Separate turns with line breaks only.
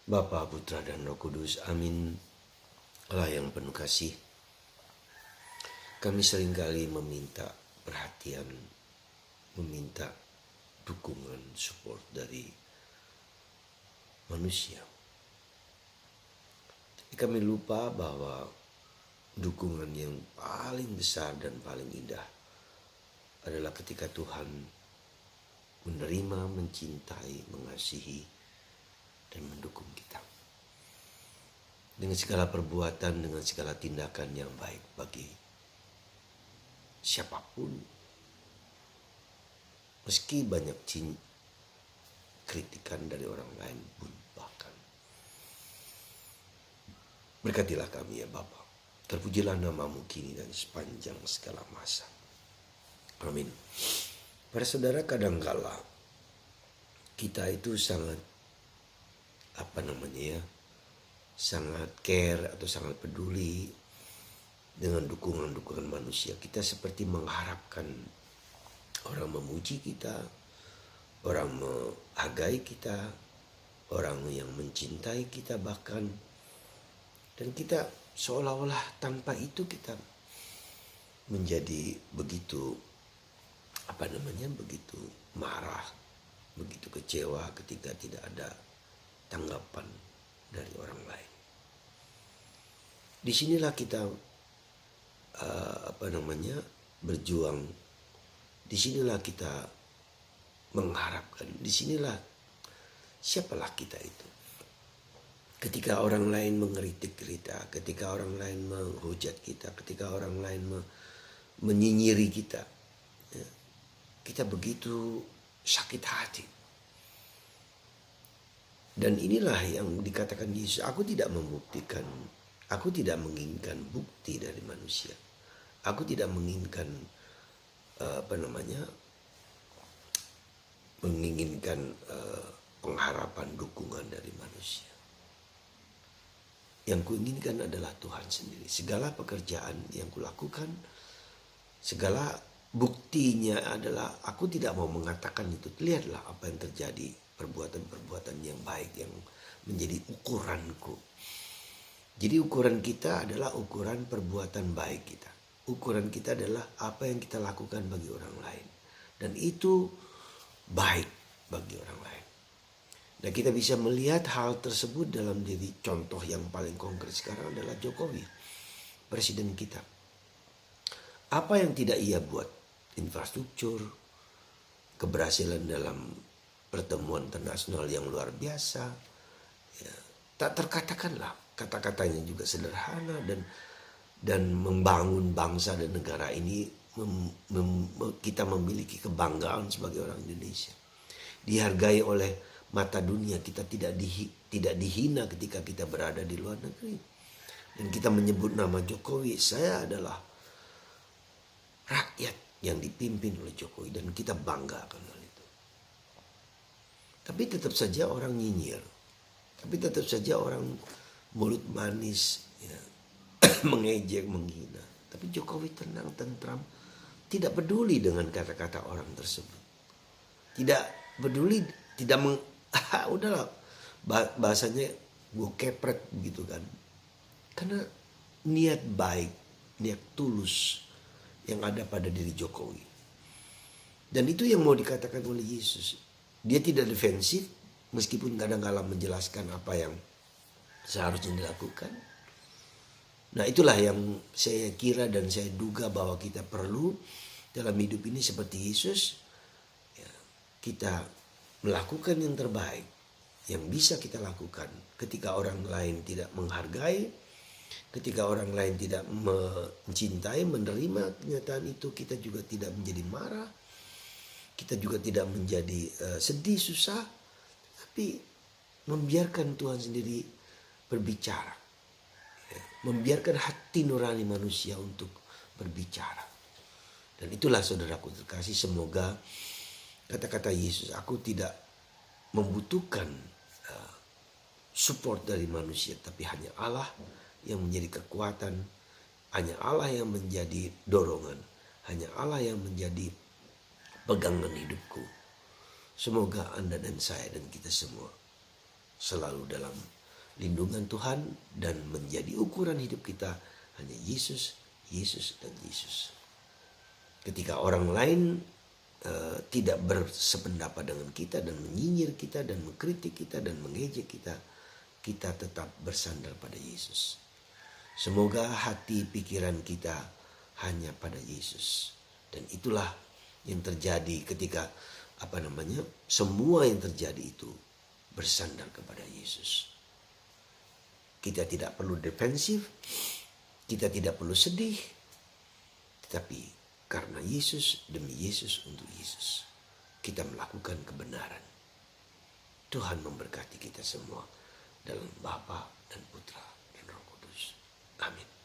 Bapa, Putra, dan Roh Kudus. Amin. Allah yang penuh kasih. Kami seringkali meminta perhatian, meminta dukungan, support dari manusia. Tapi kami lupa bahwa dukungan yang paling besar dan paling indah adalah ketika Tuhan menerima, mencintai, mengasihi, dan mendukung kita. Dengan segala perbuatan, dengan segala tindakan yang baik bagi siapapun. Meski banyak kritikan dari orang lain pun bahkan. Berkatilah kami ya Bapa. Terpujilah namamu kini dan sepanjang segala masa. Amin. Para saudara, kadangkala kita itu sangat sangat care atau sangat peduli dengan dukungan-dukungan manusia. Kita seperti mengharapkan orang memuji kita, orang menghargai kita, orang yang mencintai kita bahkan. Dan kita seolah-olah tanpa itu kita menjadi begitu begitu marah, begitu kecewa ketika tidak ada tanggapan dari orang lain. Disinilah kita berjuang. Disinilah kita mengharapkan. Disinilah siapalah kita itu. Ketika orang lain mengkritik kita, ketika orang lain menghujat kita, ketika orang lain menyinyiri kita, ya, kita begitu sakit hati. Dan inilah yang dikatakan Yesus, aku tidak menginginkan bukti dari manusia. Aku tidak menginginkan pengharapan dukungan dari manusia. Yang kuinginkan adalah Tuhan sendiri. Segala pekerjaan yang kulakukan, segala buktinya adalah aku tidak mau mengatakan itu. Lihatlah apa yang terjadi. Perbuatan-perbuatan yang baik yang menjadi ukuranku. Jadi ukuran kita adalah ukuran perbuatan baik kita. Ukuran kita adalah apa yang kita lakukan bagi orang lain. Dan itu baik bagi orang lain. Dan kita bisa melihat hal tersebut dalam diri. Contoh yang paling konkret sekarang adalah Jokowi, presiden kita. Apa yang tidak ia buat? Infrastruktur, keberhasilan dalam pertemuan internasional yang luar biasa, ya, tak terkatakanlah. Kata-katanya juga sederhana dan membangun bangsa dan negara ini. Kita memiliki kebanggaan sebagai orang Indonesia, dihargai oleh mata dunia. Kita tidak dihina ketika kita berada di luar negeri, dan kita menyebut nama Jokowi. Saya adalah rakyat yang dipimpin oleh Jokowi, dan kita bangga akan hal itu. Tapi tetap saja orang nyinyir. Tapi tetap saja orang mulut manis, ya, mengejek, menghina. Tapi Jokowi tenang, tentram, tidak peduli dengan kata-kata orang tersebut. Tidak peduli, udahlah, bahasanya gue kepret begitu kan. Karena niat baik, niat tulus yang ada pada diri Jokowi. Dan itu yang mau dikatakan oleh Yesus. Dia tidak defensif, meskipun kadang-kala menjelaskan apa yang seharusnya dilakukan. Nah, itulah yang saya kira dan saya duga bahwa kita perlu dalam hidup ini seperti Yesus. Ya, kita melakukan yang terbaik yang bisa kita lakukan ketika orang lain tidak menghargai, ketika orang lain tidak mencintai, menerima kenyataan itu. Kita juga tidak menjadi marah, kita juga tidak menjadi sedih, susah, tapi membiarkan Tuhan sendiri berbicara. Membiarkan hati nurani manusia untuk berbicara. Dan itulah saudaraku terkasih, semoga kata-kata Yesus, aku tidak membutuhkan support dari manusia, tapi hanya Allah yang menjadi kekuatan, hanya Allah yang menjadi dorongan, hanya Allah yang menjadi pegangan hidupku. Semoga Anda dan saya dan kita semua selalu dalam lindungan Tuhan, dan menjadi ukuran hidup kita hanya Yesus, Yesus, dan Yesus. Ketika orang lain tidak bersependapat dengan kita dan menyinyir kita dan mengkritik kita dan mengejek kita, kita tetap bersandar pada Yesus. Semoga hati pikiran kita hanya pada Yesus. Dan itulah yang terjadi ketika semua yang terjadi itu bersandar kepada Yesus. Kita tidak perlu defensif, kita tidak perlu sedih, tetapi karena Yesus, demi Yesus, untuk Yesus, kita melakukan kebenaran. Tuhan memberkati kita semua dalam Bapa dan Putra dan Roh Kudus. Amin.